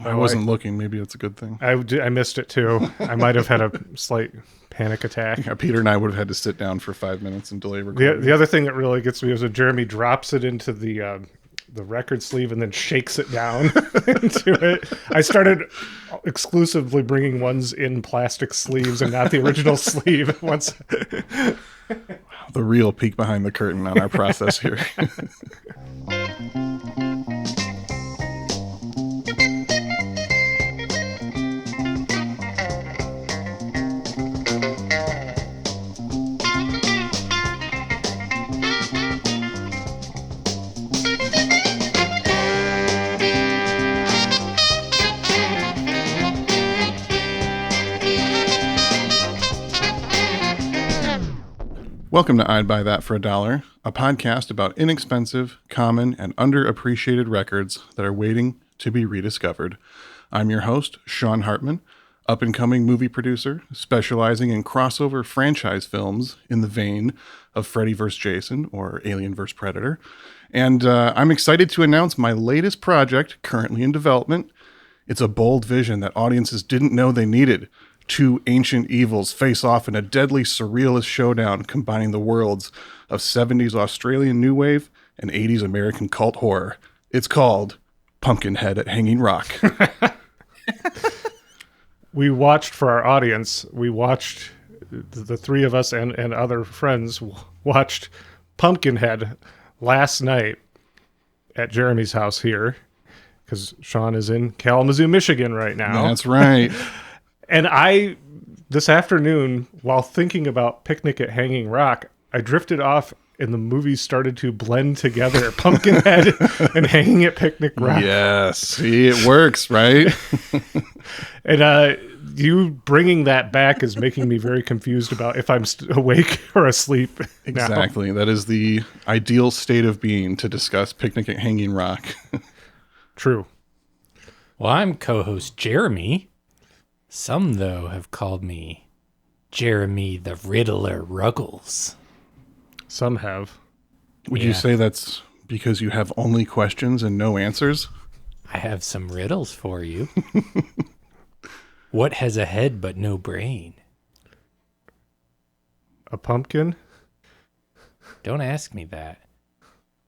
I wasn't looking. Maybe it's a good thing. I missed it too. I might have had a slight panic attack. Yeah, Peter and I would have had to sit down for 5 minutes and delay recording. The other thing that really gets me is when Jeremy drops it into the record sleeve and then shakes it down into it. I started exclusively bringing ones in plastic sleeves and not the original sleeve. Once the real peek behind the curtain on our process here. Welcome to I'd Buy That for $1, a podcast about inexpensive, common, and underappreciated records that are waiting to be rediscovered. I'm your host, Sean Hartman, up-and-coming movie producer, specializing in crossover franchise films in the vein of Freddy vs. Jason or Alien vs. Predator. And I'm excited to announce my latest project, currently in development. It's a bold vision that audiences didn't know they needed. Two ancient evils face off in a deadly surrealist showdown combining the worlds of 70s Australian new wave and 80s American cult horror. It's called Pumpkinhead at Hanging Rock. we watched for our audience, the three of us and other friends watched Pumpkinhead last night at Jeremy's house here because Sean is in Kalamazoo, Michigan right now. That's right. And this afternoon, while thinking about Picnic at Hanging Rock, I drifted off and the movies started to blend together. Pumpkinhead and Hanging at Picnic Rock. Yes, see, it works, right? And you bringing that back is making me very confused about if I'm awake or asleep now. Exactly. That is the ideal state of being to discuss Picnic at Hanging Rock. True. Well, I'm co-host Jeremy. Some, though, have called me Jeremy the Riddler Ruggles. Some have. Would you say that's because you have only questions and no answers? I have some riddles for you. What has a head but no brain? A pumpkin? Don't ask me that.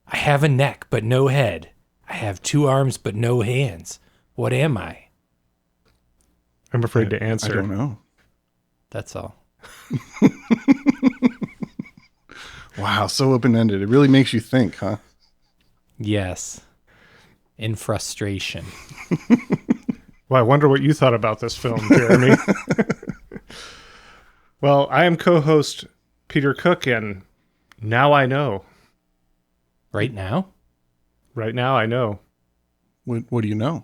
I have a neck but no head. I have 2 arms but no hands. What am I? I'm afraid to answer. I don't know. That's all. Wow, so open-ended. It really makes you think, huh? Yes. In frustration. Well, I wonder what you thought about this film, Jeremy. Well, I am co-host Peter Cook, and now I know. Right now? Right now I know. What do you know?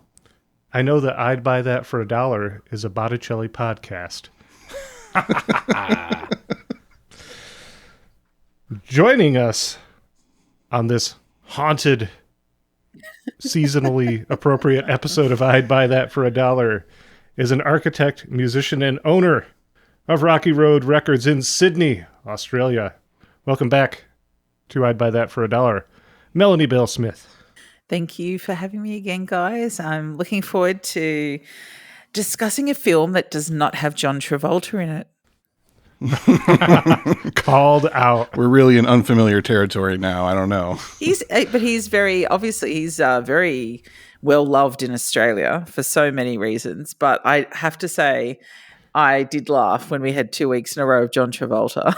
I know that I'd Buy That for $1 is a Botticelli podcast. Joining us on this haunted, seasonally appropriate episode of I'd Buy That for $1 is an architect, musician, and owner of Rocky Road Records in Sydney, Australia. Welcome back to I'd Buy That for $1, Melonie Bayl-Smith. Thank you for having me again, guys. I'm looking forward to discussing a film that does not have John Travolta in it. Called out. We're really in unfamiliar territory now. I don't know. He's very very well loved in Australia for so many reasons. But I have to say, I did laugh when we had 2 weeks in a row of John Travolta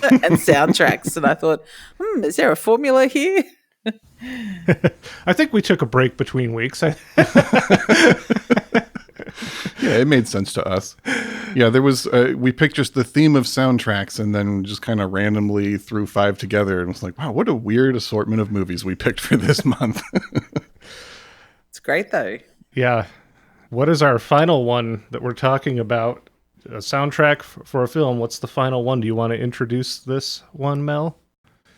and soundtracks, and I thought, is there a formula here? I think we took a break between weeks. Yeah, it made sense to us. Yeah, there was, we picked just the theme of soundtracks and then just kind of randomly threw 5 together and was like, wow, what a weird assortment of movies we picked for this month. It's great though. Yeah. What is our final one that we're talking about? A soundtrack for a film. What's the final one? Do you want to introduce this one, Mel?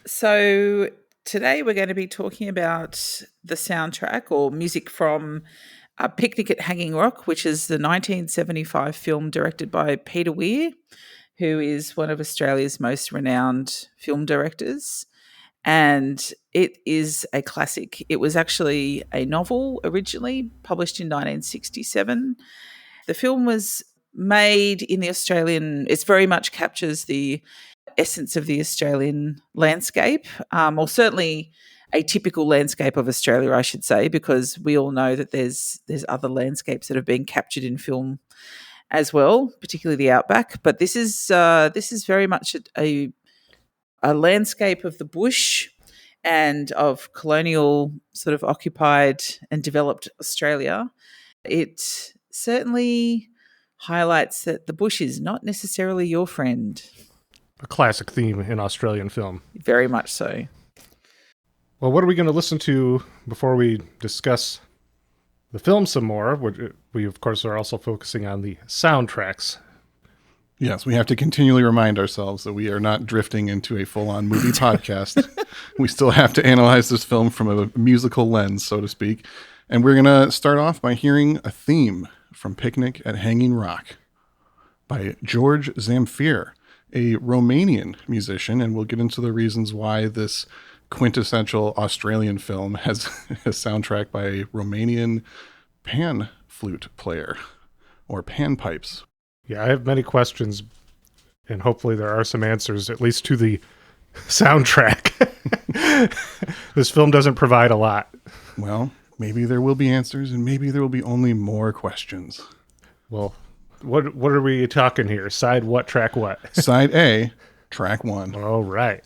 So today we're going to be talking about the soundtrack or music from Picnic at Hanging Rock, which is the 1975 film directed by Peter Weir, who is one of Australia's most renowned film directors. and it is a classic. It was actually a novel originally published in 1967. The film was made in the Australian, it very much captures the essence of the Australian landscape, or certainly a typical landscape of Australia, I should say, because we all know that there's other landscapes that have been captured in film as well, particularly the outback. But this is very much a landscape of the bush and of colonial sort of occupied and developed Australia. It certainly highlights that the bush is not necessarily your friend. A classic theme in Australian film. Very much so. Well, what are we going to listen to before we discuss the film some more? We, of course, are also focusing on the soundtracks. Yes, we have to continually remind ourselves that we are not drifting into a full-on movie podcast. We still have to analyze this film from a musical lens, so to speak. And we're going to start off by hearing a theme from Picnic at Hanging Rock by Gheorghe Zamfir, a Romanian musician, and we'll get into the reasons why this quintessential Australian film has a soundtrack by a Romanian pan flute player, or panpipes. Yeah, I have many questions, and hopefully there are some answers, at least to the soundtrack. This film doesn't provide a lot. Well, maybe there will be answers, and maybe there will be only more questions. Well, what are we talking here? Side what, track what? Side A, track 1. All right.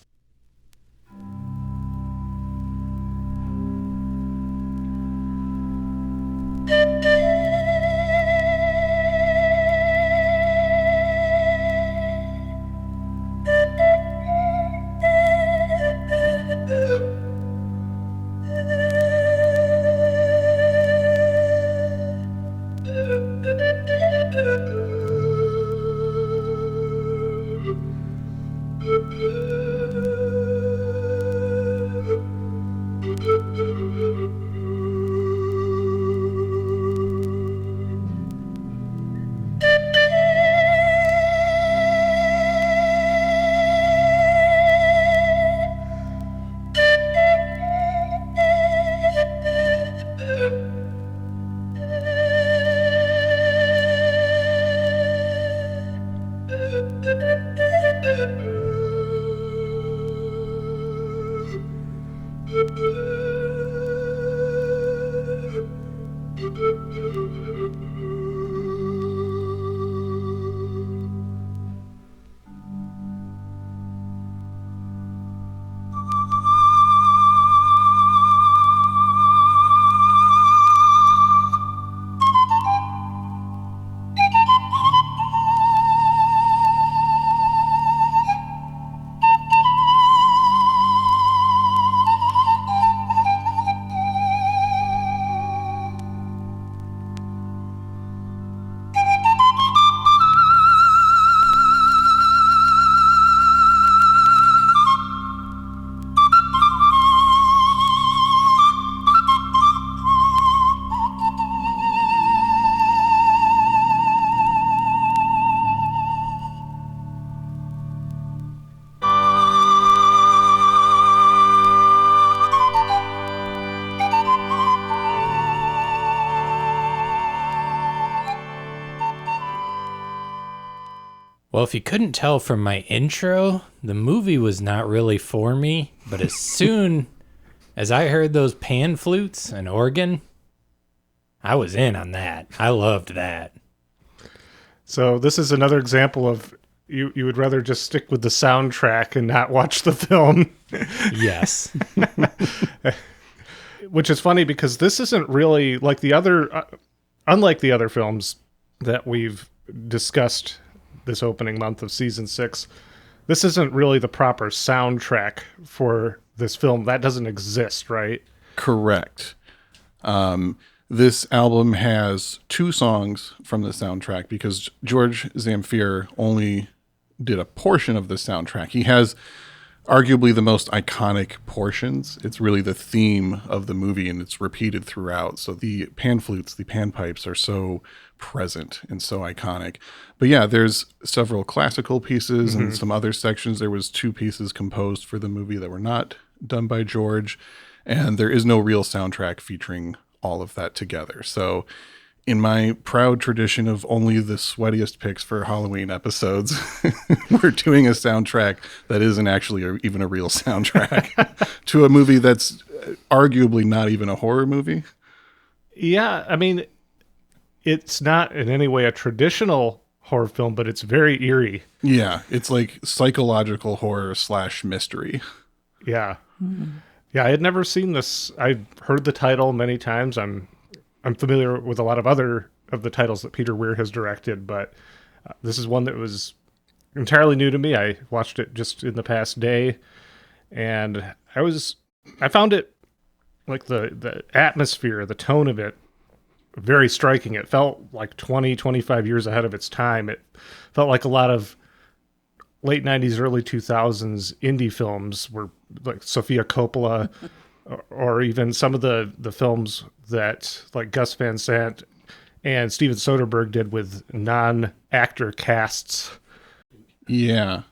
Well, if you couldn't tell from my intro, the movie was not really for me, but as soon as I heard those pan flutes and organ, I was in on that. I loved that. So this is another example of you would rather just stick with the soundtrack and not watch the film. Yes. Which is funny because this isn't really like the other, unlike the other films that we've discussed this opening month of season 6, this isn't really the proper soundtrack for this film. That doesn't exist, right? Correct. This album has 2 songs from the soundtrack because Gheorghe Zamfir only did a portion of the soundtrack. He has arguably the most iconic portions. It's really the theme of the movie, and it's repeated throughout. So the pan flutes, the panpipes are so present and so iconic. But yeah, there's several classical pieces and some other sections. There was 2 pieces composed for the movie that were not done by Gheorghe, and there is no real soundtrack featuring all of that together. So in my proud tradition of only the sweatiest picks for Halloween episodes, we're doing a soundtrack that isn't actually even a real soundtrack to a movie that's arguably not even a horror movie. Yeah, I mean, it's not in any way a traditional horror film, but it's very eerie. Yeah, it's like psychological horror / mystery. Yeah. Yeah, I had never seen this. I'd heard the title many times. I'm familiar with a lot of other of the titles that Peter Weir has directed, but this is one that was entirely new to me. I watched it just in the past day, and I found it, like the atmosphere, the tone of it, very striking. It felt like 25 years ahead of its time. It felt like a lot of late 90s, early 2000s indie films were like Sofia Coppola, or even some of the films that like Gus Van Sant and Steven Soderbergh did with non-actor casts. Yeah.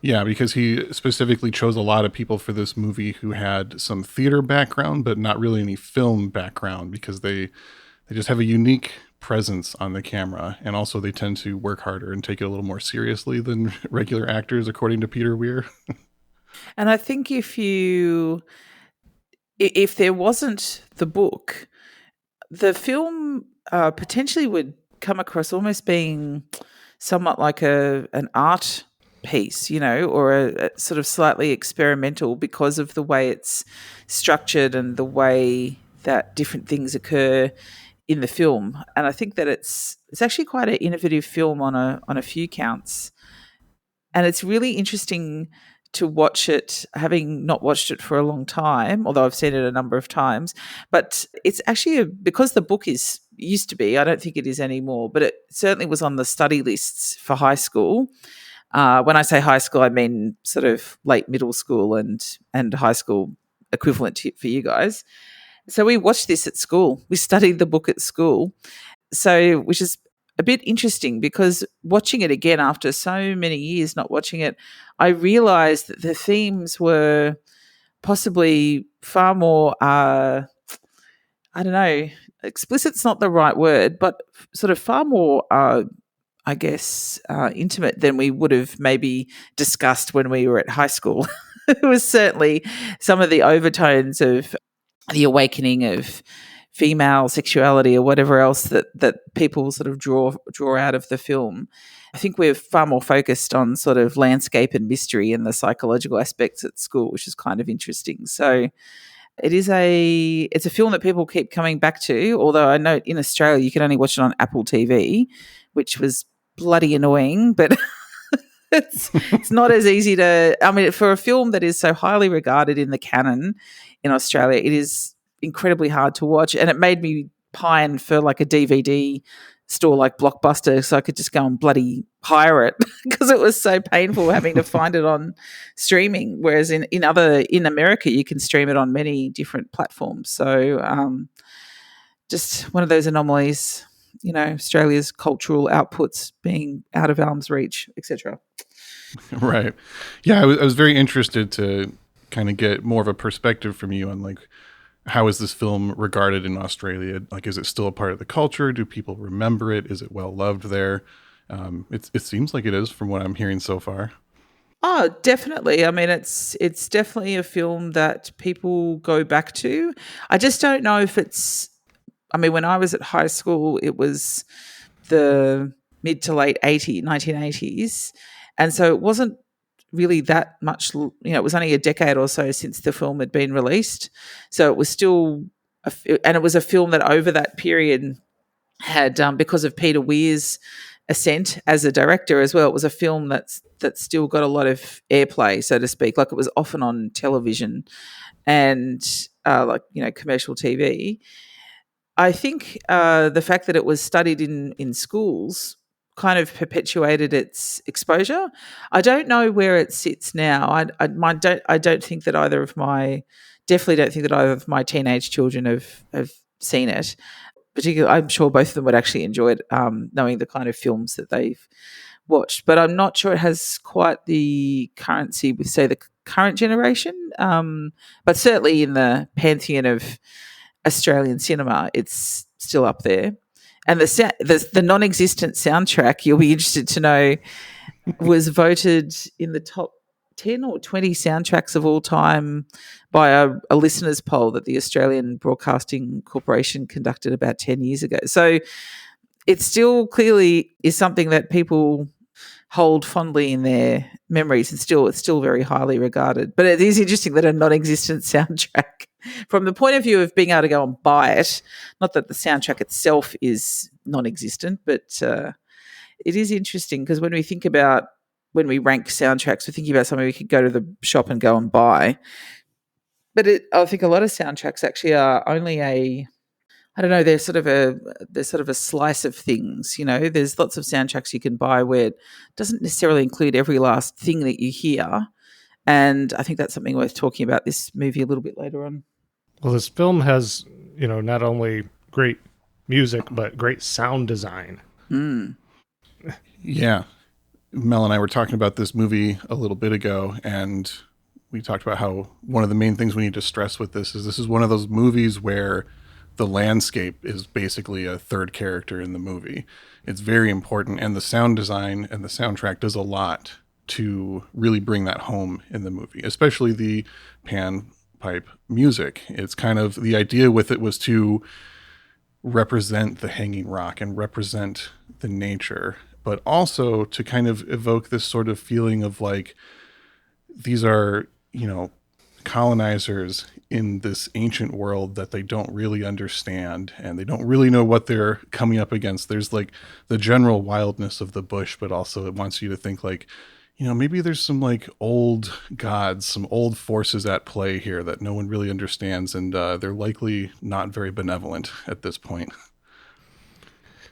Yeah, because he specifically chose a lot of people for this movie who had some theater background, but not really any film background, because they just have a unique presence on the camera. And also they tend to work harder and take it a little more seriously than regular actors, according to Peter Weir. And I think if there wasn't the book, the film potentially would come across almost being somewhat like an art piece, or a sort of slightly experimental, because of the way it's structured and the way that different things occur in the film. And I think that it's actually quite an innovative film on a few counts. And it's really interesting to watch it, having not watched it for a long time, although I've seen it a number of times. But it's actually, because the book used to be, I don't think it is anymore, but it certainly was on the study lists for high school. When I say high school, I mean sort of late middle school and high school equivalent for you guys. So we watched this at school. We studied the book at school. So, which is a bit interesting, because watching it again after so many years not watching it, I realized that the themes were possibly far more, I don't know, explicit's not the right word, but sort of far more, I guess, intimate than we would have maybe discussed when we were at high school. It was certainly some of the overtones of the awakening of female sexuality or whatever else that people sort of draw out of the film. I think we're far more focused on sort of landscape and mystery and the psychological aspects at school, which is kind of interesting. So it's a film that people keep coming back to, although I know in Australia you can only watch it on Apple TV, which was bloody annoying, but it's not as easy to, I mean, for a film that is so highly regarded in the canon in Australia, it is incredibly hard to watch, and it made me pine for like a DVD store like Blockbuster so I could just go and bloody hire it, because it was so painful having to find it on streaming, whereas in America you can stream it on many different platforms. So just one of those anomalies, Australia's cultural outputs being out of arm's reach, etc. Right. Yeah, I was very interested to kind of get more of a perspective from you on, like, how is this film regarded in Australia? Like, is it still a part of the culture? Do people remember it? Is it well loved there? It seems like it is from what I'm hearing so far. Oh, definitely. I mean, it's definitely a film that people go back to. I just don't know if it's, I mean, when I was at high school, it was the mid to late 1980s. And so it wasn't really that much, it was only a decade or so since the film had been released. So it was still, and it was a film that over that period had, because of Peter Weir's ascent as a director as well, it was a film that still got a lot of airplay, so to speak. Like, it was often on television and commercial TV. I think the fact that it was studied in schools kind of perpetuated its exposure. I don't know where it sits now. I don't think that either of my teenage children have seen it. Particularly, I'm sure both of them would actually enjoy it, knowing the kind of films that they've watched. But I'm not sure it has quite the currency with, say, the current generation, but certainly in the pantheon of Australian cinema, it's still up there. And the non-existent soundtrack, you'll be interested to know, was voted in the top 10 or 20 soundtracks of all time by a listeners' poll that the Australian Broadcasting Corporation conducted about 10 years ago. So it still clearly is something that people hold fondly in their memories. It's still very highly regarded. But it is interesting that a non-existent soundtrack, from the point of view of being able to go and buy it, not that the soundtrack itself is non-existent, but it is interesting because when we rank soundtracks, we're thinking about something we could go to the shop and go and buy. But I think a lot of soundtracks actually are only they're sort of a slice of things. There's lots of soundtracks you can buy where it doesn't necessarily include every last thing that you hear. And I think that's something worth talking about this movie a little bit later on. Well, this film has, not only great music, but great sound design. Mm. Yeah. Mel and I were talking about this movie a little bit ago, and we talked about how one of the main things we need to stress with this is one of those movies where the landscape is basically a third character in the movie. It's very important, and the sound design and the soundtrack does a lot to really bring that home in the movie, especially the panpipe music. It's kind of, the idea with it was to represent the hanging rock and represent the nature, but also to kind of evoke this sort of feeling of like, these are, colonizers in this ancient world that they don't really understand, and they don't really know what they're coming up against. There's like the general wildness of the bush, but also it wants you to think like, maybe there's some like old gods, some old forces at play here that no one really understands, and they're likely not very benevolent at this point.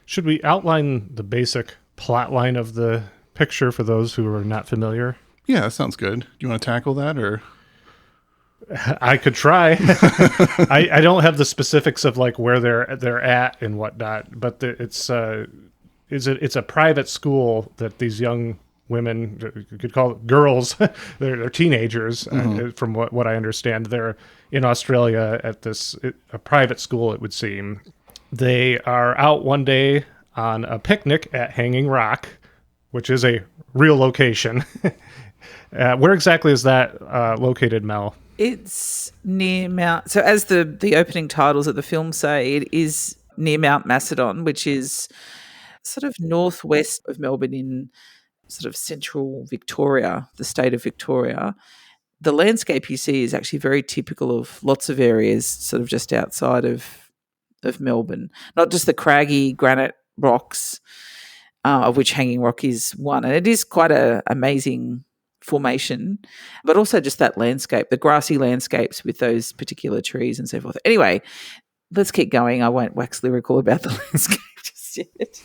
Should we outline the basic plot line of the picture for those who are not familiar? Yeah, that sounds good. Do you want to tackle that, or? I could try. I don't have the specifics of like where they're at and whatnot, but it's a private school that these young women, you could call it girls, they're teenagers, from what I understand. They're in Australia at a private school, it would seem. They are out one day on a picnic at Hanging Rock, which is a real location. Where exactly is that located, Mel? It's near Mount... So as the opening titles of the film say, it is near Mount Macedon, which is sort of northwest of Melbourne in sort of central Victoria, the state of Victoria. The landscape you see is actually very typical of lots of areas sort of just outside of Melbourne. Not just the craggy granite rocks, of which Hanging Rock is one. And it is quite an amazing formation, but also just that landscape, the grassy landscapes with those particular trees and so forth. Anyway, let's keep going. I won't wax lyrical about the landscape just yet.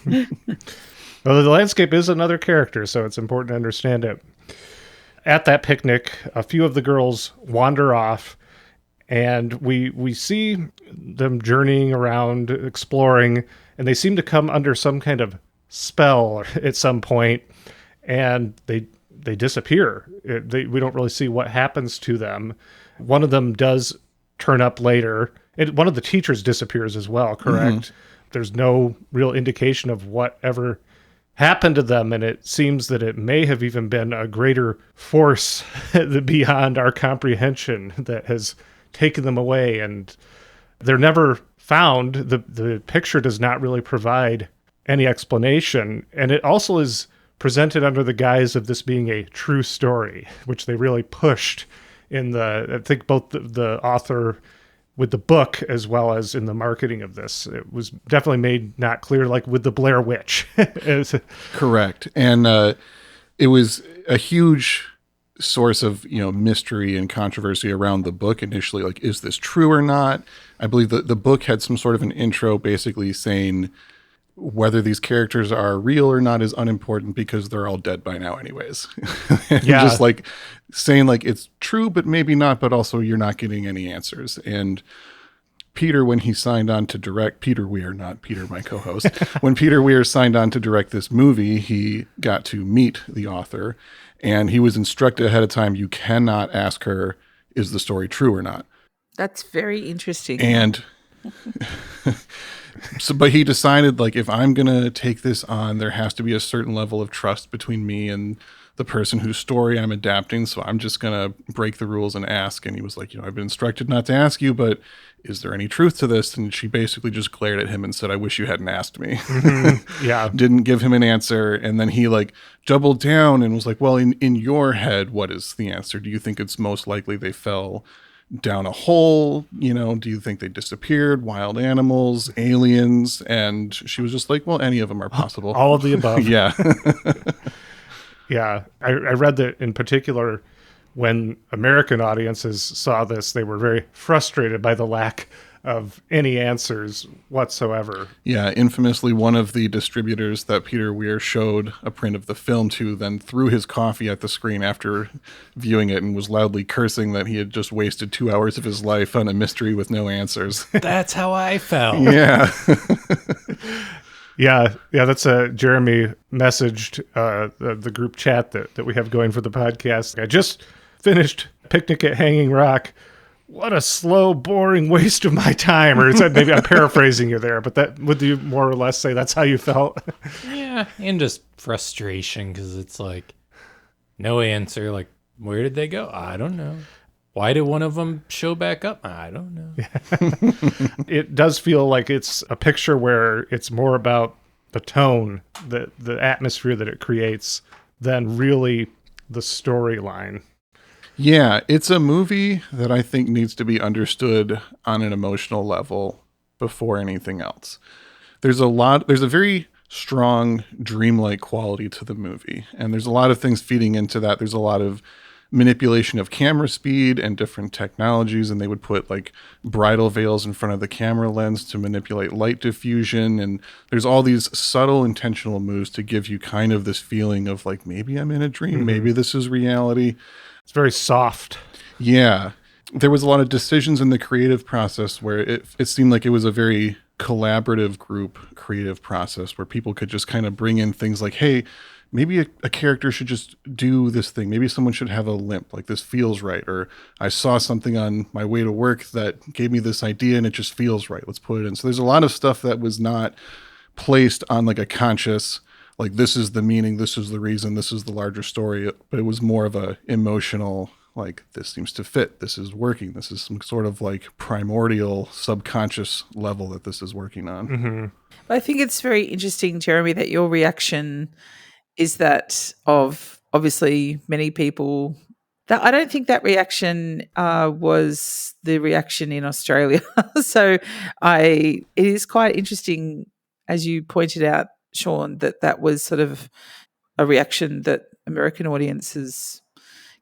Well, the landscape is another character, so it's important to understand it. At that picnic, a few of the girls wander off, and we see them journeying around, exploring, and they seem to come under some kind of spell at some point, and they disappear. We don't really see what happens to them. One of them does turn up later. One of the teachers disappears as well, correct? Mm-hmm. There's no real indication of whatever happened to them, and it seems that it may have even been a greater force beyond our comprehension that has taken them away, and they're never found. The picture does not really provide any explanation, and it also is presented under the guise of this being a true story, which they really pushed in I think both the author with the book as well as in the marketing of this. It was definitely made not clear, like with the Blair Witch. Correct. And it was a huge source of, mystery and controversy around the book initially. Like, is this true or not? I believe that the book had some sort of an intro basically saying whether these characters are real or not is unimportant because they're all dead by now anyways. Yeah. Just like saying like it's true, but maybe not, but also you're not getting any answers. And Peter, when he signed on to direct, Peter Weir, not Peter, my co-host, when Peter Weir signed on to direct this movie, he got to meet the author, and he was instructed ahead of time, you cannot ask her, is the story true or not? That's very interesting. And but he decided, like, if I'm going to take this on, there has to be a certain level of trust between me and the person whose story I'm adapting. So I'm just going to break the rules and ask. And he was like, I've been instructed not to ask you, but is there any truth to this? And she basically just glared at him and said, I wish you hadn't asked me. Mm-hmm. Yeah. Didn't give him an answer. And then he like doubled down and was like, well, in your head, what is the answer? Do you think it's most likely they fell down a hole? Do you think they disappeared? Wild animals, aliens? And she was just like, well, any of them are possible. All of the above. Yeah. Yeah. I read that in particular, when American audiences saw this, they were very frustrated by the lack of any answers whatsoever. Yeah, infamously, one of the distributors that Peter Weir showed a print of the film to then threw his coffee at the screen after viewing it and was loudly cursing that he had just wasted 2 hours of his life on a mystery with no answers. That's how I felt. Yeah. Yeah, that's Jeremy messaged the group chat that we have going for the podcast. I just finished Picnic at Hanging Rock. What a slow, boring waste of my time. Or maybe I'm paraphrasing you there, but that would you more or less say that's how you felt? Yeah, and just frustration because it's like no answer. Like, where did they go? I don't know. Why did one of them show back up? I don't know. It does feel like it's a picture where it's more about the tone, the atmosphere that it creates, than really the storyline. Yeah, it's a movie that I think needs to be understood on an emotional level before anything else. There's a very strong dreamlike quality to the movie, and there's a lot of things feeding into that. There's a lot of manipulation of camera speed and different technologies, and they would put like bridal veils in front of the camera lens to manipulate light diffusion, and there's all these subtle intentional moves to give you kind of this feeling of like, maybe I'm in a dream, maybe this is reality. It's very soft. Yeah. There was a lot of decisions in the creative process where it seemed like it was a very collaborative group creative process where people could just kind of bring in things like, hey, maybe a character should just do this thing. Maybe someone should have a limp, like this feels right. Or I saw something on my way to work that gave me this idea and it just feels right. Let's put it in. So there's a lot of stuff that was not placed on like a conscious, like this is the meaning, this is the reason, this is the larger story. But it was more of a emotional, like this seems to fit, this is working, this is some sort of like primordial subconscious level that this is working on. Mm-hmm. I think it's very interesting, Jeremy, that your reaction is that of obviously many people. That I don't think that reaction was the reaction in Australia. So it is quite interesting, as you pointed out, Sean, that was sort of a reaction that American audiences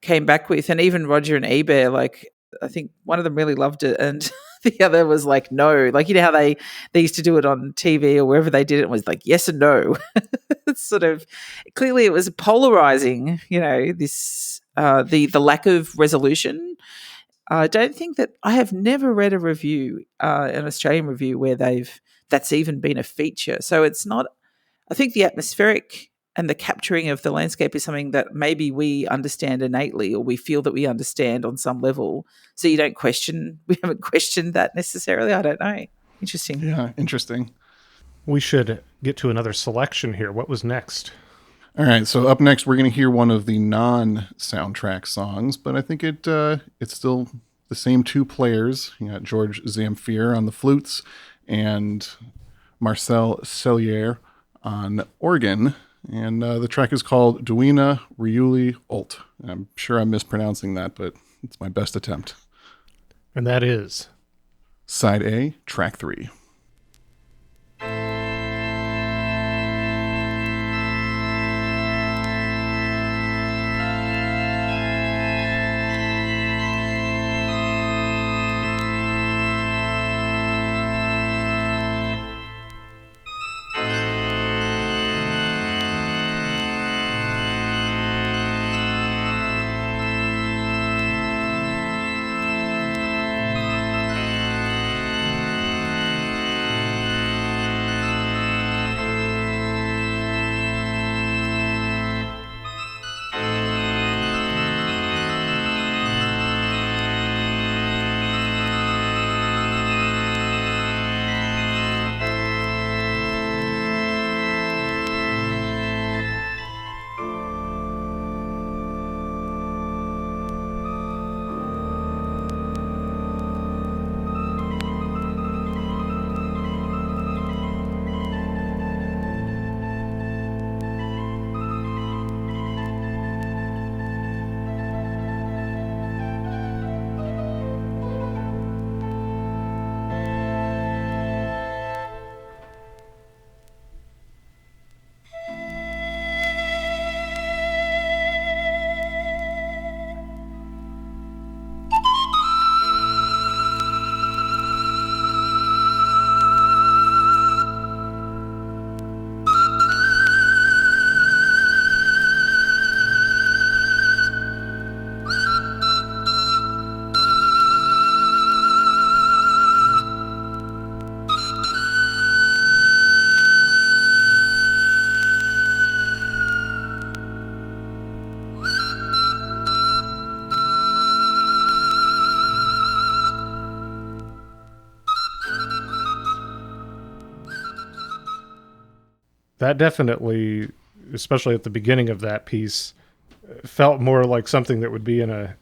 came back with. And even Roger and Ebert, like, I think one of them really loved it and the other was like, no. Like, how they used to do it on TV or wherever they did it, was like yes and no. It's sort of, clearly it was polarizing, this the lack of resolution. I don't think that I have never read a review, an Australian review, where that's even been a feature. So it's not, I think the atmospheric and the capturing of the landscape is something that maybe we understand innately, or we feel that we understand on some level. So we haven't questioned that necessarily. I don't know. Interesting. Yeah, interesting. We should get to another selection here. What was next? All right, so up next, we're going to hear one of the non-soundtrack songs, but I think it's still the same two players. You got Gheorghe Zamfir on the flutes and Marcel Cellier on organ, and the track is called Duina Riuli Olt. I'm sure I'm mispronouncing that, but it's my best attempt. And that is Side A, track 3. That definitely, especially at the beginning of that piece, felt more like something that would be in a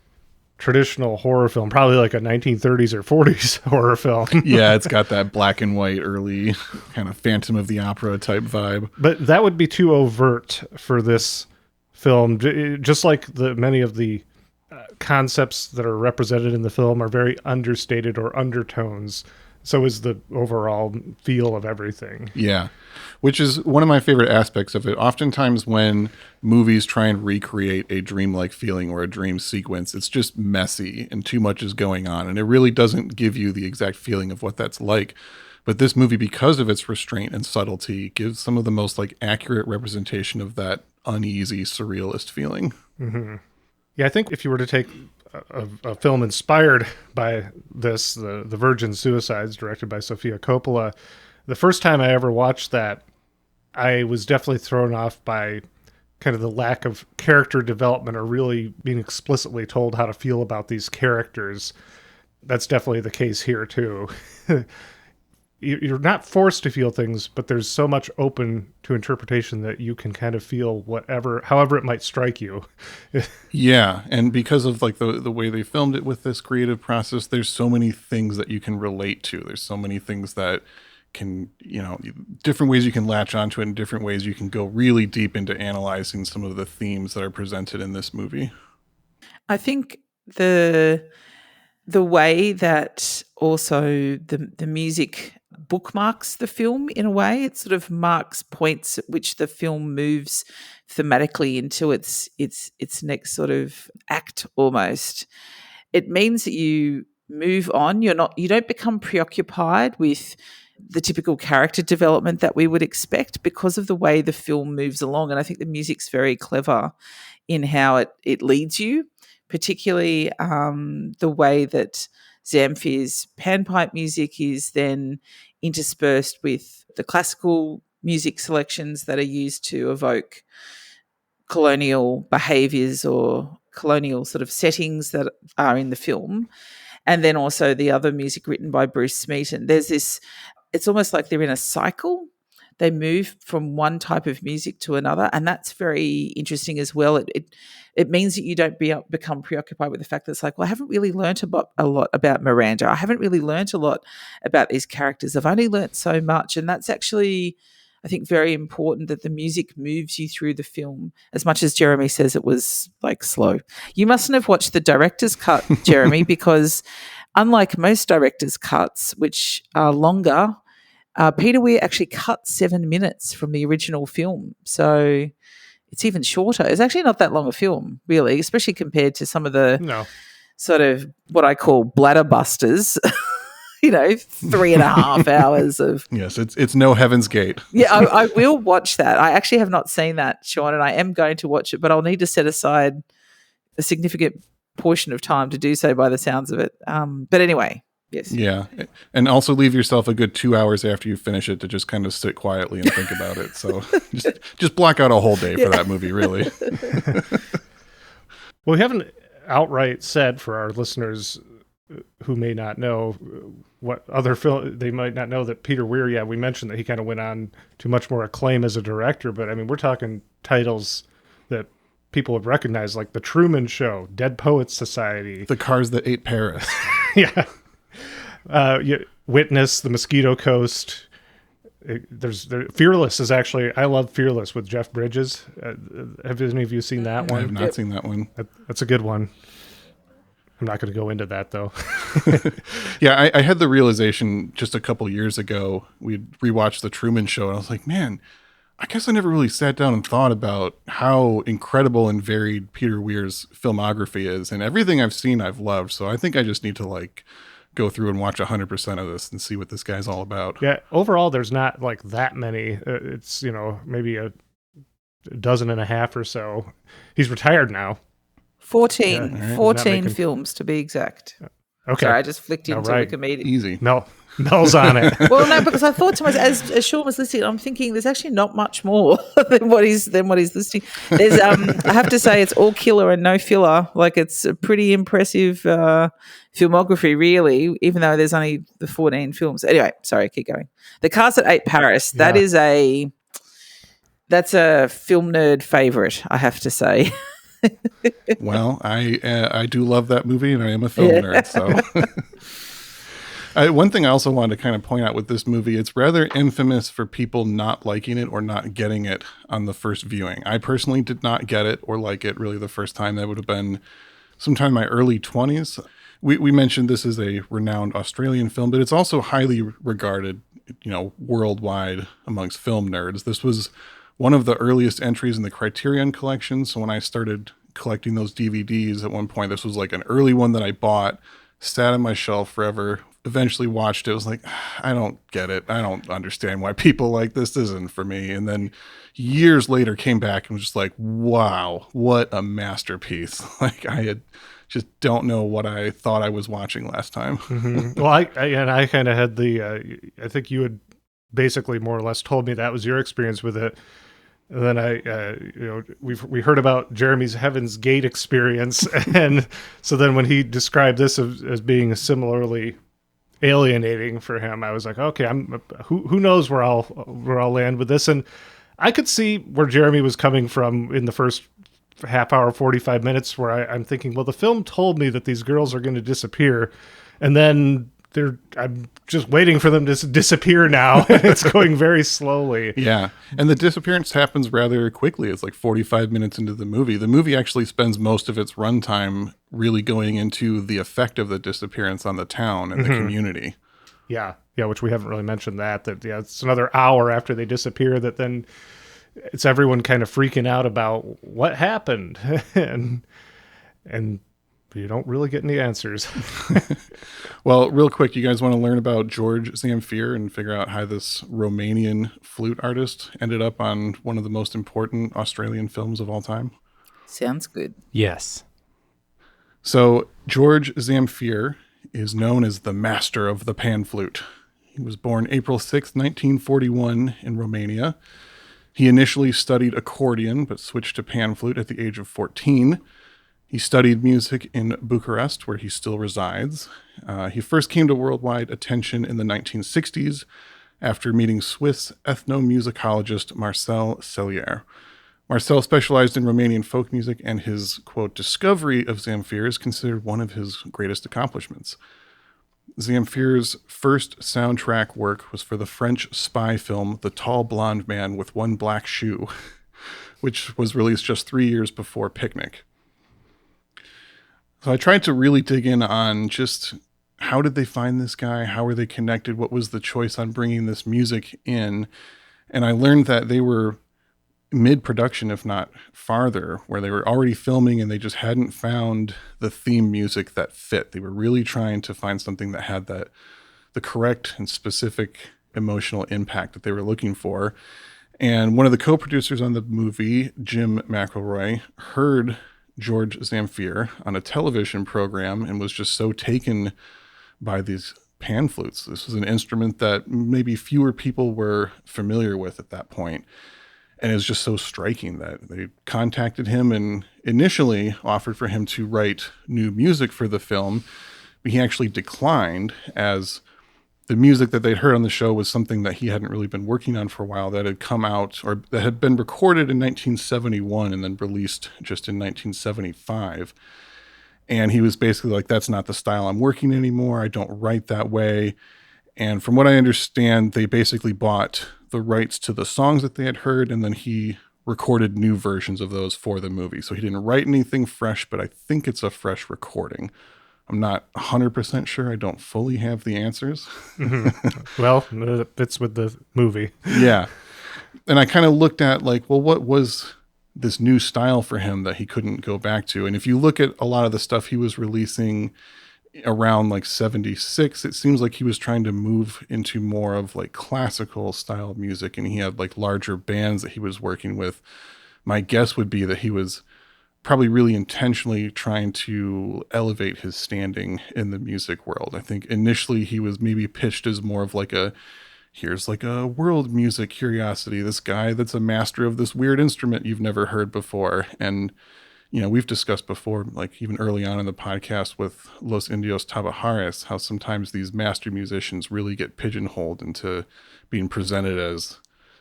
traditional horror film, probably like a 1930s or 40s horror film. Yeah, it's got that black and white early kind of Phantom of the Opera type vibe. But that would be too overt for this film. Just like many of the concepts that are represented in the film are very understated or undertones. So is the overall feel of everything. Yeah, which is one of my favorite aspects of it. Oftentimes when movies try and recreate a dreamlike feeling or a dream sequence, it's just messy and too much is going on. And it really doesn't give you the exact feeling of what that's like. But this movie, because of its restraint and subtlety, gives some of the most like accurate representation of that uneasy, surrealist feeling. Mm-hmm. Yeah, I think if you were to take a film inspired by this, the Virgin Suicides, directed by Sofia Coppola, the first time I ever watched that, I was definitely thrown off by kind of the lack of character development or really being explicitly told how to feel about these characters. That's definitely the case here too. You're not forced to feel things, but there's so much open to interpretation that you can kind of feel however it might strike you. Yeah, and because of like the way they filmed it with this creative process, there's so many things that you can relate to. There's so many things that can, different ways you can latch onto it, and different ways you can go really deep into analyzing some of the themes that are presented in this movie. I think the way that also the music bookmarks the film in a way, it sort of marks points at which the film moves thematically into its next sort of act almost. It means that you move on. You don't become preoccupied with the typical character development that we would expect because of the way the film moves along. And I think the music's very clever in how it leads you, particularly the way that Zamfir's panpipe music is then interspersed with the classical music selections that are used to evoke colonial behaviours or colonial sort of settings that are in the film. And then also the other music written by Bruce Smeaton. There's this, it's almost like they're in a cycle. They move from one type of music to another, and that's very interesting as well. It means that you don't become preoccupied with the fact that it's like, well, I haven't really learnt a lot about Miranda. I haven't really learnt a lot about these characters. I've only learnt so much, and that's actually, I think, very important that the music moves you through the film. As much as Jeremy says it was like slow, you mustn't have watched the director's cut, Jeremy, because unlike most director's cuts, which are longer, Peter Weir actually cut 7 minutes from the original film. So it's even shorter. It's actually not that long a film, really, especially compared to some of the sort of what I call bladder busters, 3.5 hours of. Yes, it's no Heaven's Gate. Yeah, I will watch that. I actually have not seen that, Sean, and I am going to watch it, but I'll need to set aside a significant portion of time to do so by the sounds of it. But anyway. Yes. Yeah. And also leave yourself a good 2 hours after you finish it to just kind of sit quietly and think about it. So just block out a whole day for that movie, really. Well, we haven't outright said for our listeners who may not know what other film, they might not know that Peter Weir, we mentioned that he kind of went on to much more acclaim as a director, but I mean, we're talking titles that people have recognized, like The Truman Show, Dead Poets Society. The Cars That Ate Paris. Yeah. Witness, The Mosquito Coast. Fearless is actually, I love Fearless with Jeff Bridges. Have any of you seen that one? I have not seen that one. That's a good one. I'm not going to go into that though. Yeah, I had the realization just a couple years ago. We'd rewatched The Truman Show, and I was like, man, I guess I never really sat down and thought about how incredible and varied Peter Weir's filmography is. And everything I've seen, I've loved. So I think I just need to go through and watch 100% of this and see what this guy's all about. Yeah, overall, there's not like that many. It's, maybe a dozen and a half or so. He's retired now. 14. Yeah, 14 films to be exact. Okay. Sorry, I just flicked into Wikimedia. Easy. Mel's on it. Well, no, because I thought to myself, as Sean was listing, I'm thinking there's actually not much more than what he's listing. There's, I have to say, it's all killer and no filler. Like, it's a pretty impressive filmography, really, even though there's only the 14 films. Anyway, sorry, keep going. The Cars That Ate Paris. That is That's a film nerd favorite, I have to say. Well, I do love that movie, and I am a film Yeah. nerd. So, one thing I also wanted to kind of point out with this movie, it's rather infamous for people not liking it or not getting it on the first viewing. I personally did not get it or like it really the first time. That would have been sometime in my early 20s. We mentioned this is a renowned Australian film, but it's also highly regarded, worldwide amongst film nerds. This was one of the earliest entries in the Criterion collection. So when I started collecting those DVDs at one point, this was like an early one that I bought, sat on my shelf forever, eventually watched it. I was like, I don't get it. I don't understand why people like this. This isn't for me. And then years later came back and was just like, wow, what a masterpiece. Like I just don't know what I thought I was watching last time. Mm-hmm. Well, I kind of had I think you had basically more or less told me that was your experience with it. And then we heard about Jeremy's Heaven's Gate experience. And so then when he described this as being similarly alienating for him, I was like, okay, who knows where I'll land with this. And I could see where Jeremy was coming from in the first half hour, 45 minutes, where I'm thinking, well, the film told me that these girls are going to disappear, and then I'm just waiting for them to disappear now. And it's going very slowly. Yeah. And the disappearance happens rather quickly. It's like 45 minutes into the movie. The movie actually spends most of its runtime really going into the effect of the disappearance on the town and the community. Yeah. Yeah. Which we haven't really mentioned that it's another hour after they disappear that then it's everyone kind of freaking out about what happened. and you don't really get any answers. Well, real quick, you guys want to learn about Gheorghe Zamfir and figure out how this Romanian flute artist ended up on one of the most important Australian films of all time? Sounds good. Yes. So Gheorghe Zamfir is known as the master of the pan flute. He was born April 6, 1941 in Romania. He initially studied accordion, but switched to pan flute at the age of 14. He studied music in Bucharest, where he still resides. He first came to worldwide attention in the 1960s after meeting Swiss ethnomusicologist Marcel Cellier. Marcel specialized in Romanian folk music, and his, quote, discovery of Zamfir is considered one of his greatest accomplishments. Zamfir's first soundtrack work was for the French spy film The Tall Blonde Man with One Black Shoe, which was released just 3 years before Picnic. So I tried to really dig in on just how did they find this guy? How were they connected? What was the choice on bringing this music in? And I learned that they were mid-production, if not farther, where they were already filming and they just hadn't found the theme music that fit. They were really trying to find something that had the correct and specific emotional impact that they were looking for. And one of the co-producers on the movie, Jim McElroy, heard Gheorghe Zamfir on a television program and was just so taken by these pan flutes. This was an instrument that maybe fewer people were familiar with at that point. And it was just so striking that they contacted him and initially offered for him to write new music for the film. But he actually declined, as the music that they'd heard on the show was something that he hadn't really been working on for a while, that had come out or that had been recorded in 1971 and then released just in 1975. And he was basically like, that's not the style I'm working anymore. I don't write that way. And from what I understand, they basically bought the rights to the songs that they had heard, and then he recorded new versions of those for the movie. So he didn't write anything fresh, but I think it's a fresh recording. I'm not 100% sure. I don't fully have the answers. Mm-hmm. Well, it fits with the movie. Yeah. And I kind of looked at like, well, what was this new style for him that he couldn't go back to? And if you look at a lot of the stuff he was releasing around like 76, it seems like he was trying to move into more of like classical style music, and he had like larger bands that he was working with. My guess would be that he was probably really intentionally trying to elevate his standing in the music world. I think initially he was maybe pitched as more of like here's like a world music curiosity, this guy that's a master of this weird instrument you've never heard before. And we've discussed before, like even early on in the podcast with Los Indios Tabajares, how sometimes these master musicians really get pigeonholed into being presented as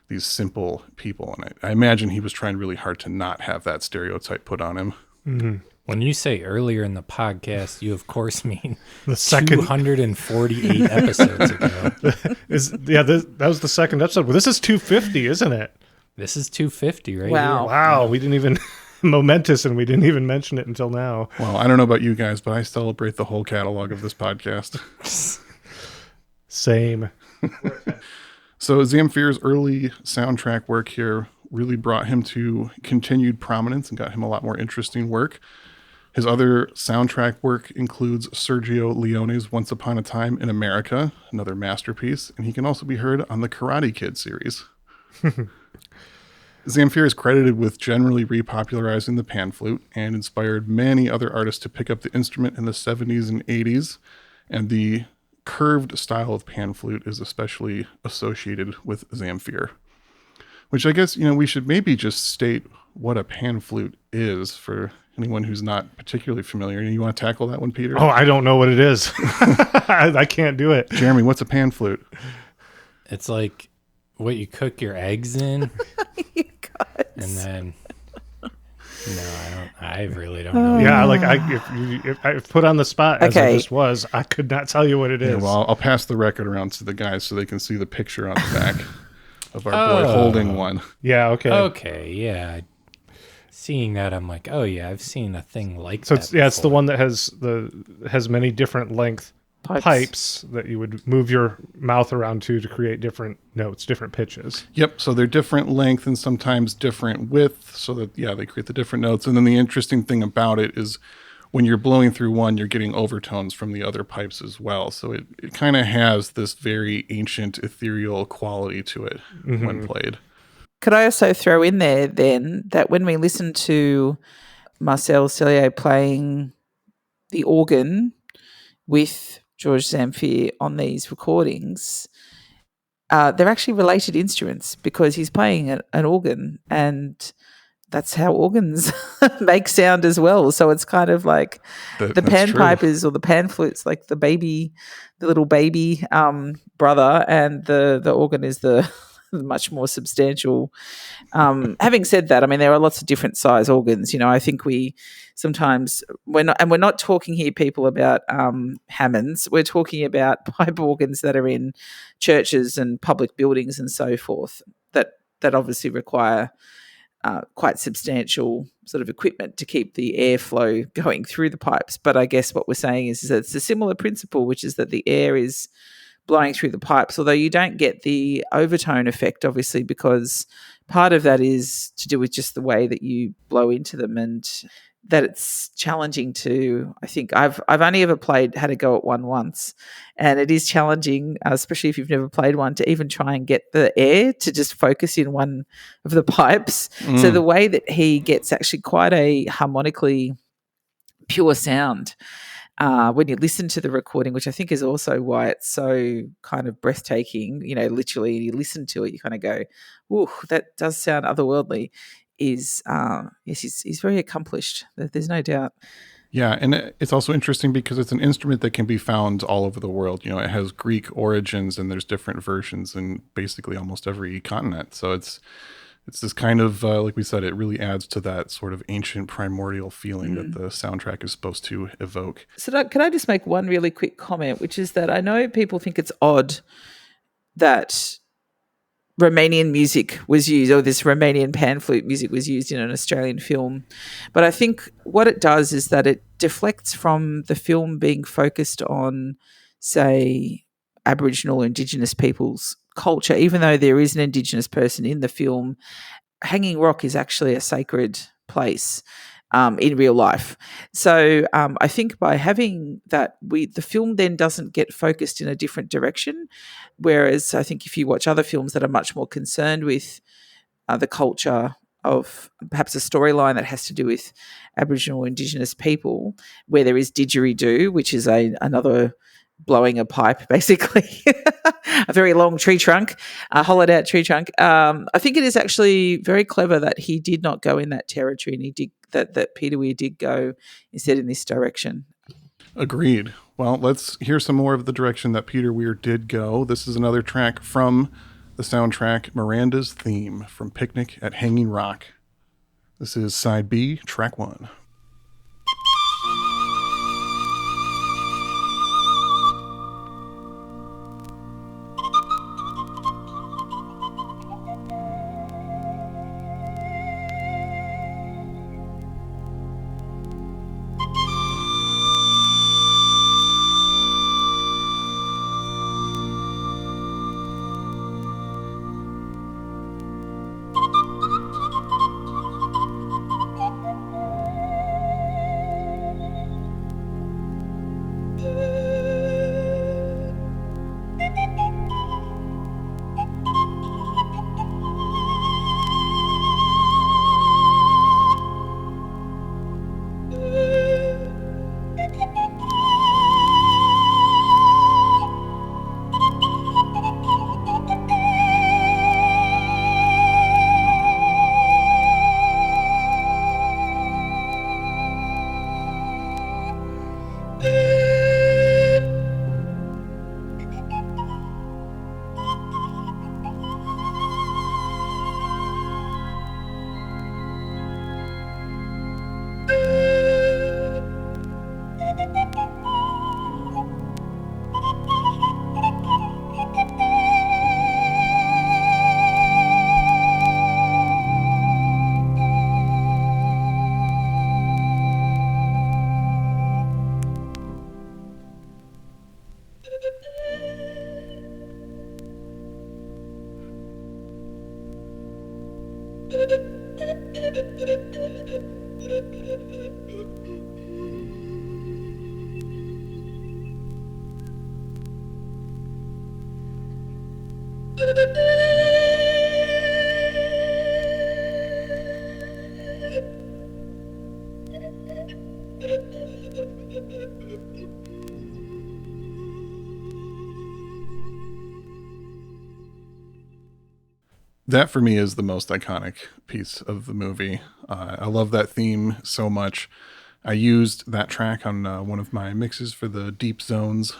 these simple people. And I imagine he was trying really hard to not have that stereotype put on him. Mm-hmm. When you say earlier in the podcast, you of course mean The second 248 episodes ago. that was the second episode. Well, this is 250, isn't it? This is 250 right Wow. here. Wow, we didn't even momentous, and we didn't even mention it until now. Well, I don't know about you guys, but I celebrate the whole catalog of this podcast. Same. So Zamfir's early soundtrack work here really brought him to continued prominence and got him a lot more interesting work. His other soundtrack work includes Sergio Leone's Once Upon a Time in America, another masterpiece, and he can also be heard on the Karate Kid series. Zamfir is credited with generally repopularizing the pan flute and inspired many other artists to pick up the instrument in the 70s and 80s, and the curved style of pan flute is especially associated with Zamfir. Which I guess, we should maybe just state what a pan flute is for anyone who's not particularly familiar. You want to tackle that one, Peter? Oh, I don't know what it is. I can't do it. Jeremy, what's a pan flute? It's like what you cook your eggs in. You guys. And then, I really don't know. Yeah, like if I put on the spot as I Okay. just was, I could not tell you what it is. Yeah, well, I'll pass the record around to the guys so they can see the picture on the back of our boy holding one. Yeah, okay. Okay, yeah. Seeing that, I'm like, oh yeah, I've seen a thing like So that. it's the before. one that has many different length pipes that you would move your mouth around to create different notes, different pitches. Yep, so they're different length and sometimes different width, so that, they create the different notes. And then the interesting thing about it is when you're blowing through one, you're getting overtones from the other pipes as well. So it kind of has this very ancient, ethereal quality to it when played. Could I also throw in there then that when we listen to Marcel Cellier playing the organ with Gheorghe Zamfir on these recordings, they're actually related instruments because he's playing an organ, and that's how organs make sound as well. So it's kind of like the That's panpipes or the pan flutes, like the little baby brother, and the organ is the much more substantial. Having said that, I mean, there are lots of different size organs. I think we sometimes we're not talking here, people, about Hammonds. We're talking about pipe organs that are in churches and public buildings and so forth that obviously require quite substantial sort of equipment to keep the airflow going through the pipes. But I guess what we're saying is that it's a similar principle, which is that the air is blowing through the pipes, although you don't get the overtone effect, obviously, because part of that is to do with just the way that you blow into them, and that it's challenging to, I think, I've only ever had a go at one once, and it is challenging, especially if you've never played one, to even try and get the air to just focus in one of the pipes. So the way that he gets actually quite a harmonically pure sound when you listen to the recording, which I think is also why it's so kind of breathtaking, literally you listen to it, you kind of go, ooh, that does sound otherworldly, yes, he's very accomplished. There's no doubt. Yeah, and it's also interesting because it's an instrument that can be found all over the world. It has Greek origins, and there's different versions in basically almost every continent. So it's this kind of, like we said, it really adds to that sort of ancient primordial feeling that the soundtrack is supposed to evoke. So can I just make one really quick comment, which is that I know people think it's odd that Romanian music was used, or this Romanian pan flute music was used in an Australian film. But I think what it does is that it deflects from the film being focused on, say, Aboriginal or Indigenous people's culture. Even though there is an Indigenous person in the film, Hanging Rock is actually a sacred place in real life. So I think by having that, the film then doesn't get focused in a different direction. Whereas I think if you watch other films that are much more concerned with the culture of perhaps a storyline that has to do with Aboriginal or Indigenous people, where there is didgeridoo, which is another blowing a pipe, basically, a very long tree trunk, a hollowed out tree trunk. I think it is actually very clever that he did not go in that territory, and he did that Peter Weir did go instead in this direction. Agreed. Well, let's hear some more of the direction that Peter Weir did go. This is another track from the soundtrack Miranda's Theme from Picnic at Hanging Rock. This is Side B, Track 1. That for me is the most iconic piece of the movie. I love that theme so much. I used that track on one of my mixes for the Deep Zones,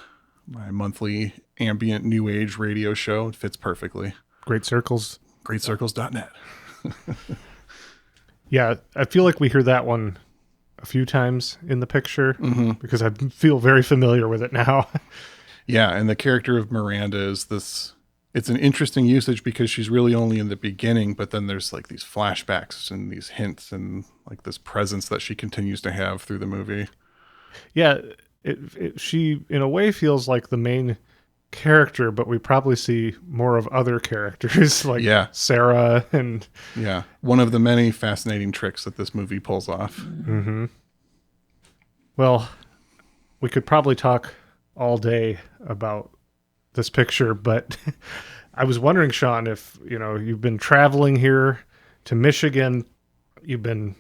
my monthly ambient new age radio show. It fits perfectly. Great Circles. GreatCircles.net. Yeah, I feel like we hear that one a few times in the picture because I feel very familiar with it now. Yeah, and the character of Miranda is this. It's an interesting usage because she's really only in the beginning, but then there's like these flashbacks and these hints and like this presence that she continues to have through the movie. Yeah, she in a way feels like the main character, but we probably see more of other characters like Sarah and... Yeah, one of the many fascinating tricks that this movie pulls off. Mm-hmm. Well, we could probably talk all day about this picture, but I was wondering, Sean, if you've been traveling here to Michigan, you've been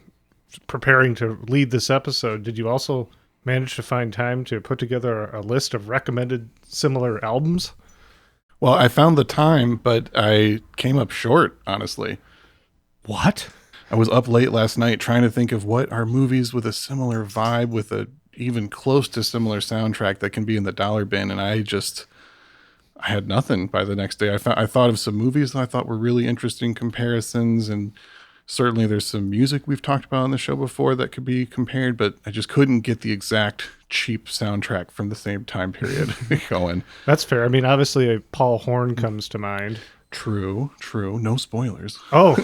preparing to lead this episode. Did you also manage to find time to put together a list of recommended similar albums? Well, I found the time, but I came up short, honestly. What? I was up late last night trying to think of what are movies with a similar vibe, with a even close to similar soundtrack that can be in the dollar bin, and I had nothing by the next day. I thought of some movies that I thought were really interesting comparisons, and certainly there's some music we've talked about on the show before that could be compared, but I just couldn't get the exact cheap soundtrack from the same time period going. That's fair. I mean, obviously Paul Horn comes to mind. True. No spoilers. Oh.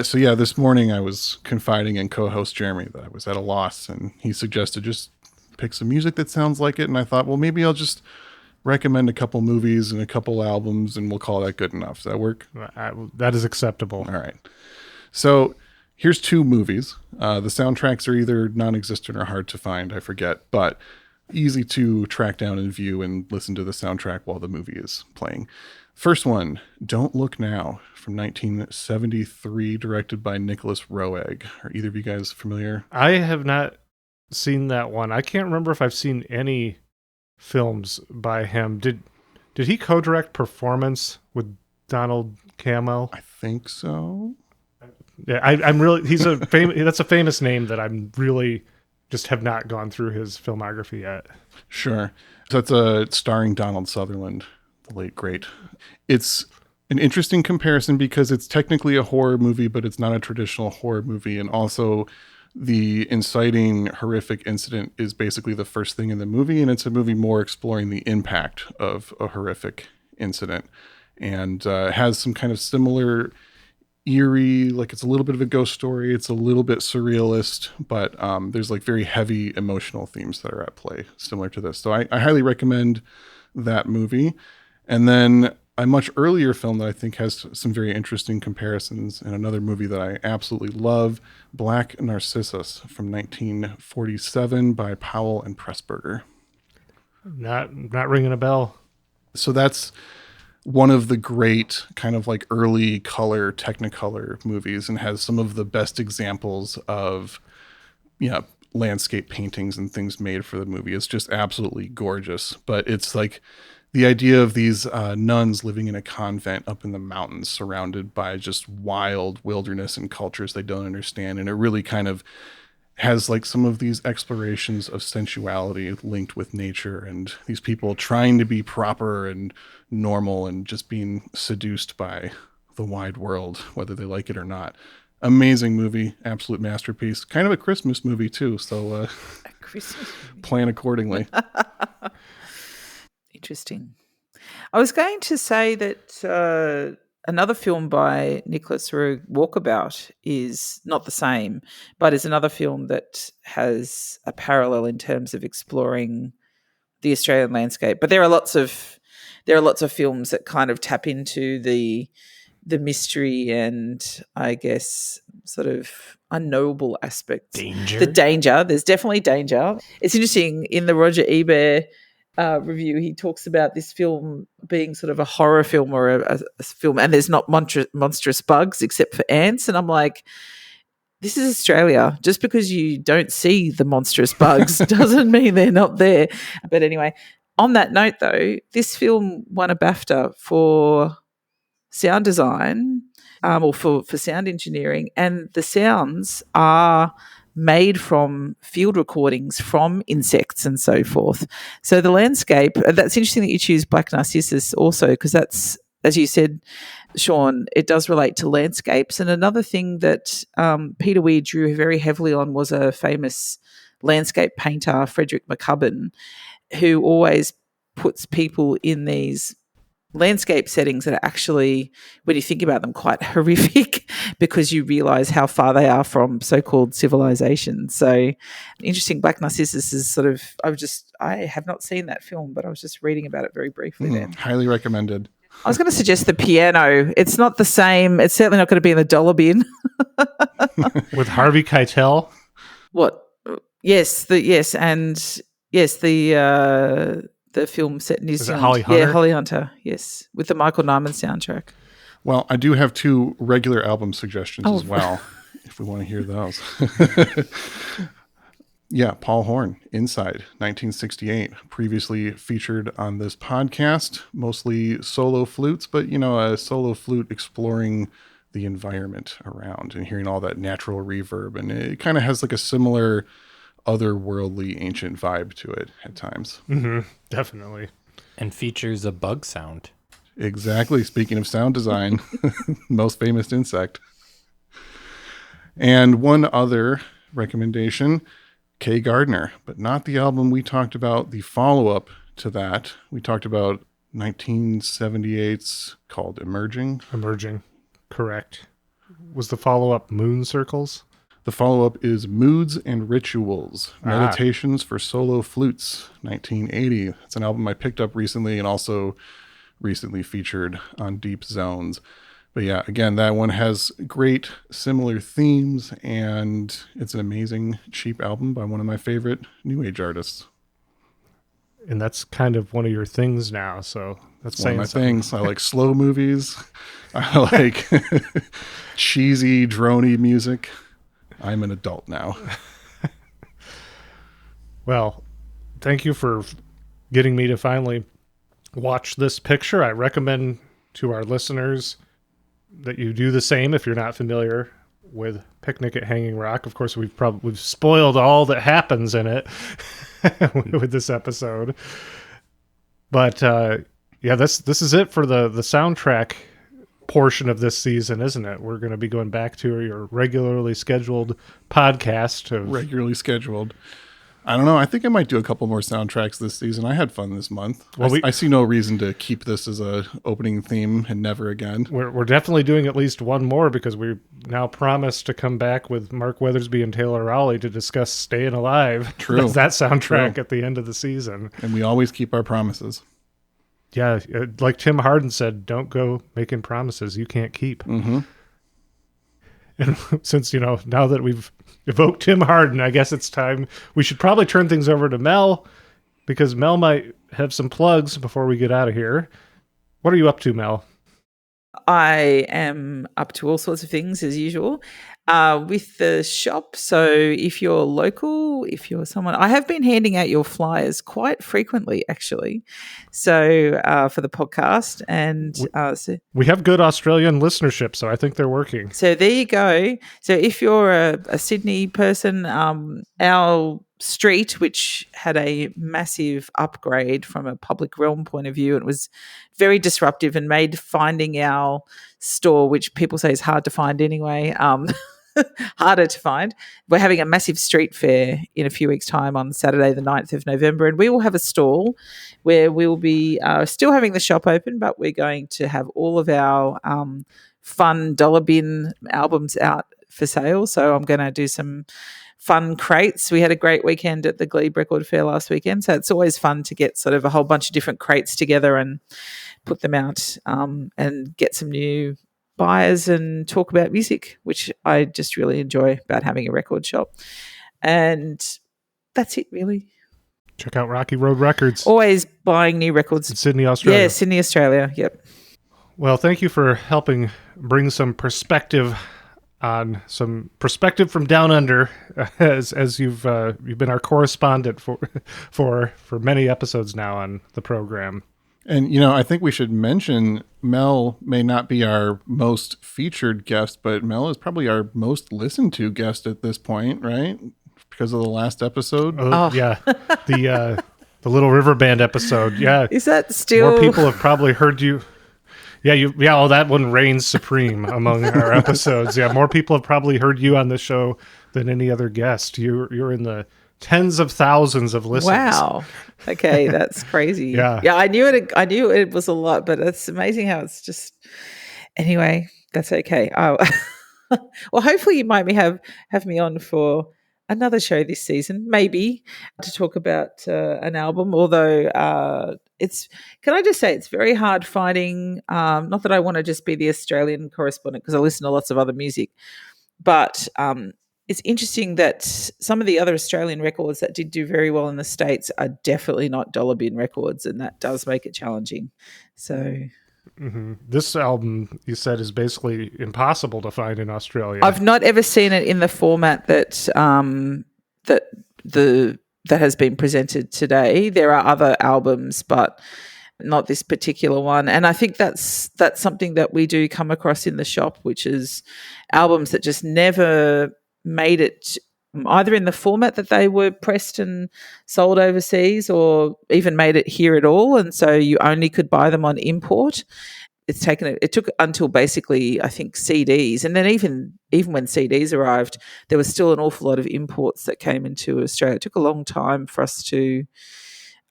So yeah, this morning I was confiding in co-host Jeremy that I was at a loss, and he suggested just pick some music that sounds like it, and I thought, well, maybe I'll just recommend a couple movies and a couple albums, and we'll call that good enough. Does that work? That is acceptable. All right. So here's two movies. The soundtracks are either non-existent or hard to find, I forget, but easy to track down and view and listen to the soundtrack while the movie is playing. First one, Don't Look Now, from 1973, directed by Nicholas Roeg. Are either of you guys familiar? I have not seen that one. I can't remember if I've seen any films by him. Did he co-direct Performance with Donald Cammell? I think so. Yeah, I'm really. He's a that's a famous name that I'm really just have not gone through his filmography yet. Sure. So that's starring Donald Sutherland, the late great. It's an interesting comparison because it's technically a horror movie, but it's not a traditional horror movie. And also the inciting horrific incident is basically the first thing in the movie. And it's a movie more exploring the impact of a horrific incident, and has some kind of similar eerie, like it's a little bit of a ghost story. It's a little bit surrealist, but there's like very heavy emotional themes that are at play similar to this. So I highly recommend that movie. And then a much earlier film that I think has some very interesting comparisons, and another movie that I absolutely love, Black Narcissus from 1947 by Powell and Pressburger. Not ringing a bell. So that's one of the great kind of like early color Technicolor movies, and has some of the best examples of, landscape paintings and things made for the movie. It's just absolutely gorgeous. But it's like the idea of these nuns living in a convent up in the mountains, surrounded by just wild wilderness and cultures they don't understand. And it really kind of has like some of these explorations of sensuality linked with nature, and these people trying to be proper and normal and just being seduced by the wide world, whether they like it or not. Amazing movie, absolute masterpiece. Kind of a Christmas movie too, so A Christmas movie. plan accordingly. Interesting. I was going to say that another film by Nicholas Roeg, Walkabout, is not the same, but is another film that has a parallel in terms of exploring the Australian landscape. But there are lots of films that kind of tap into the mystery and, I guess, sort of unknowable aspects. Danger. The danger. There's definitely danger. It's interesting, in the Roger Ebert review, he talks about this film being sort of a horror film or a film, and there's not monstrous bugs except for ants. And I'm like, this is Australia. Just because you don't see the monstrous bugs doesn't mean they're not there. But anyway, on that note, though, this film won a BAFTA for sound design, or for sound engineering, and the sounds are made from field recordings from insects and so forth. So the landscape, that's interesting that you choose Black Narcissus also, because that's, as you said, Sean, it does relate to landscapes. And another thing that Peter Weir drew very heavily on was a famous landscape painter, Frederick McCubbin, who always puts people in these landscape settings that are actually, when you think about them, quite horrific, because you realise how far they are from so-called civilization. So interesting. Black Narcissus is sort of, I have not seen that film, but I was just reading about it very briefly there. Highly recommended. I was going to suggest The Piano. It's not the same. It's certainly not going to be in the dollar bin. With Harvey Keitel. What? Yes, the film set in New Zealand. Holly Hunter? Yeah, Holly Hunter, yes, with the Michael Nyman soundtrack. Well, I do have 2 regular album suggestions as well, if we want to hear those. Yeah, Paul Horn, Inside, 1968, previously featured on this podcast, mostly solo flutes, but, a solo flute exploring the environment around and hearing all that natural reverb. And it kind of has like a similar otherworldly ancient vibe to it at times. Mm-hmm, definitely. And features a bug sound. Exactly. Speaking of sound design, most famous insect. And one other recommendation, Kay Gardner, but not the album we talked about, the follow-up to that. We talked about 1978's called Emerging. Emerging, correct. Was the follow-up Moon Circles? The follow-up is Moods and Rituals, Meditations for Solo Flutes, 1980. It's an album I picked up recently and also recently featured on Deep Zones. But yeah, again, that one has great similar themes, and it's an amazing, cheap album by one of my favorite New Age artists. And that's kind of one of your things now, so that's one of my something. things. I like slow movies. I like cheesy, droney music. I'm an adult now. Well, thank you for getting me to finally watch this picture. I recommend to our listeners that you do the same if you're not familiar with Picnic at Hanging Rock. Of course, we've spoiled all that happens in it with this episode. But yeah, this is it for the soundtrack portion of this season, isn't it? We're going to be going back to your regularly scheduled podcast. Regularly scheduled. I don't know. I think I might do a couple more soundtracks this season. I had fun this month. Well, I see no reason to keep this as a opening theme and never again. We're definitely doing at least one more because we now promised to come back with Mark Weathersby and Taylor Rowley to discuss Staying Alive. True. That soundtrack True. at the end of the season. And we always keep our promises. Yeah, like Tim Harden said, don't go making promises you can't keep. Mm-hmm. And since, now that we've evoked Tim Harden, I guess it's time. We should probably turn things over to Mel because Mel might have some plugs before we get out of here. What are you up to, Mel? I am up to all sorts of things as usual with the shop. So if you're local, if you're someone, I have been handing out your flyers quite frequently, actually. So for the podcast, and we have good Australian listenership, so I think they're working. So there you go. So if you're a Sydney person, our street, which had a massive upgrade from a public realm point of view, it was very disruptive and made finding our store, which people say is hard to find anyway, harder to find. We're having a massive street fair in a few weeks' time on Saturday, the 9th of November, and we will have a stall where we will be still having the shop open, but we're going to have all of our fun dollar bin albums out for sale. So I'm going to do some fun crates. We had a great weekend at the Glebe Record Fair last weekend, so it's always fun to get sort of a whole bunch of different crates together and put them out and get some new buyers and talk about music, which I just really enjoy about having a record shop. And that's it, really. Check out Rocky Road Records. Always buying new records. In Sydney, Australia. Yeah, Sydney, Australia. Yep. Well, thank you for helping bring some perspective from down under, as you've been our correspondent for many episodes now on the program. And I think we should mention Mel may not be our most featured guest, but Mel is probably our most listened to guest at this point, right? Because of the last episode. Oh. Yeah, the Little River Band episode. Yeah, is that still? More people have probably heard you. Yeah, that one reigns supreme among our episodes. Yeah, more people have probably heard you on the show than any other guest. You're in the tens of thousands of listeners. Wow. Okay, that's crazy. Yeah. I knew it was a lot, but it's amazing how it's just. Anyway, that's okay. Oh. Well, hopefully you might have me on for another show this season, maybe, to talk about an album, although can I just say it's very hard finding, not that I want to just be the Australian correspondent because I listen to lots of other music, but it's interesting that some of the other Australian records that did do very well in the States are definitely not dollar bin records, and that does make it challenging. So... Mm-hmm. This album, you said, is basically impossible to find in Australia. I've not ever seen it in the format that that has been presented today. There are other albums, but not this particular one. And I think that's something that we do come across in the shop, which is albums that just never made it either in the format that they were pressed and sold overseas or even made it here at all. And so you only could buy them on import. It took until basically, I think, CDs. And then even when CDs arrived, there was still an awful lot of imports that came into Australia. It took a long time for us to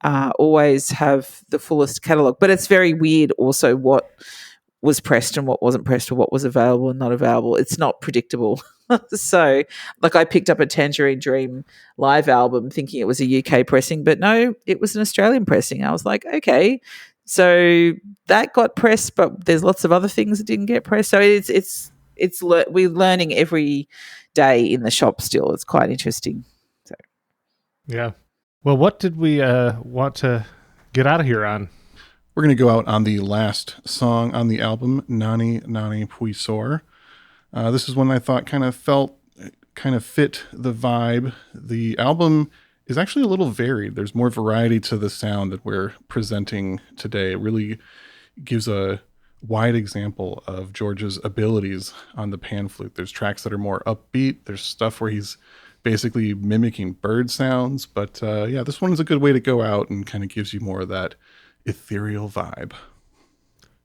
always have the fullest catalogue. But it's very weird also what was pressed and what wasn't pressed or what was available and not available. It's not predictable. So, like, I picked up a Tangerine Dream live album thinking it was a UK pressing, but no, it was an Australian pressing. I was like, okay, so that got pressed, but there's lots of other things that didn't get pressed. So we're learning every day in the shop still. It's quite interesting. So, yeah. Well, what did we want to get out of here on? We're going to go out on the last song on the album, Nani Nani Puisor. This is one I thought kind of fit the vibe. The album is actually a little varied. There's more variety to the sound that we're presenting today. It really gives a wide example of George's abilities on the pan flute. There's tracks that are more upbeat. There's stuff where he's basically mimicking bird sounds. But this one is a good way to go out and kind of gives you more of that ethereal vibe.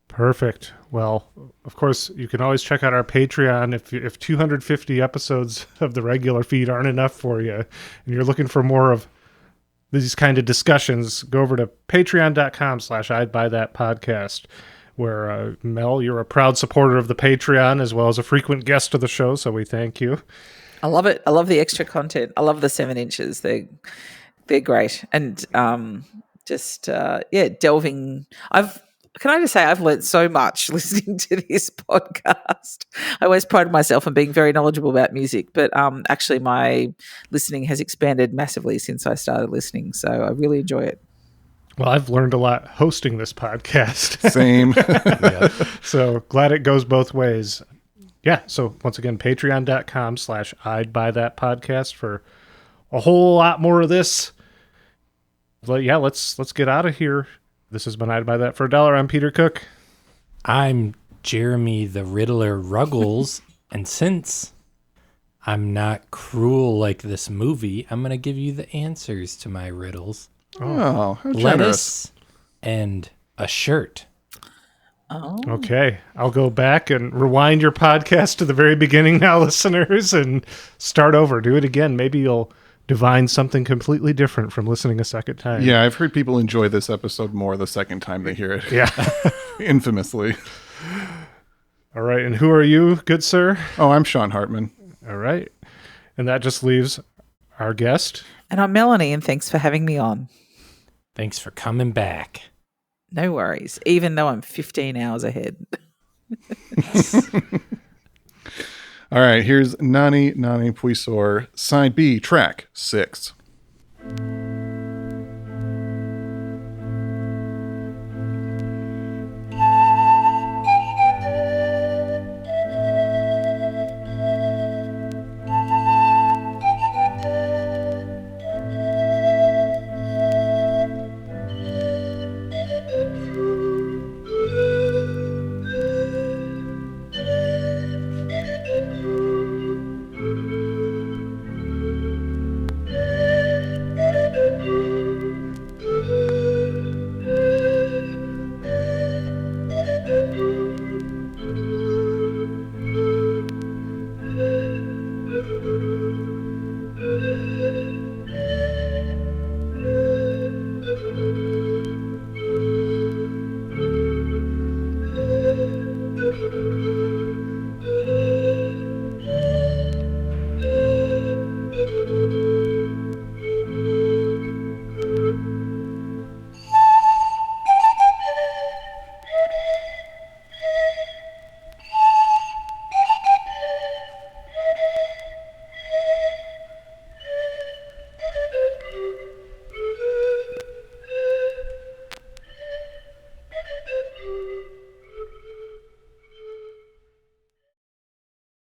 Perfect. Well, of course, you can always check out our Patreon if 250 episodes of the regular feed aren't enough for you and you're looking for more of these kind of discussions. Go over to patreon.com/I'd Buy That Podcast, where Mel, you're a proud supporter of the Patreon as well as a frequent guest of the show, so we thank you. I love it. I love the extra content. I love the 7 inches. They're great. And delving. Can I just say I've learned so much listening to this podcast. I always pride myself on being very knowledgeable about music, but actually my listening has expanded massively since I started listening. So I really enjoy it. Well, I've learned a lot hosting this podcast. Same. Yeah. So glad it goes both ways. Yeah. So once again, patreon.com/I'd Buy That Podcast for a whole lot more of this. But yeah, let's get out of here. This has been I'd Buy That for $1. I'm Peter Cook. I'm Jeremy the Riddler Ruggles, and since I'm not cruel like this movie, I'm going to give you the answers to my riddles. Oh, how generous. Lettuce and a shirt. Oh. Okay. I'll go back and rewind your podcast to the very beginning now, listeners, and start over. Do it again. Maybe you'll divine something completely different from listening a second time. Yeah, I've heard people enjoy this episode more the second time they hear it. Yeah. Infamously. All right. And who are you, good sir? Oh, I'm Sean Hartman. All right. And that just leaves our guest. And I'm Melonie, and thanks for having me on. Thanks for coming back. No worries, even though I'm 15 hours ahead. All right, here's Nani Nani Puisor, side B, track 6.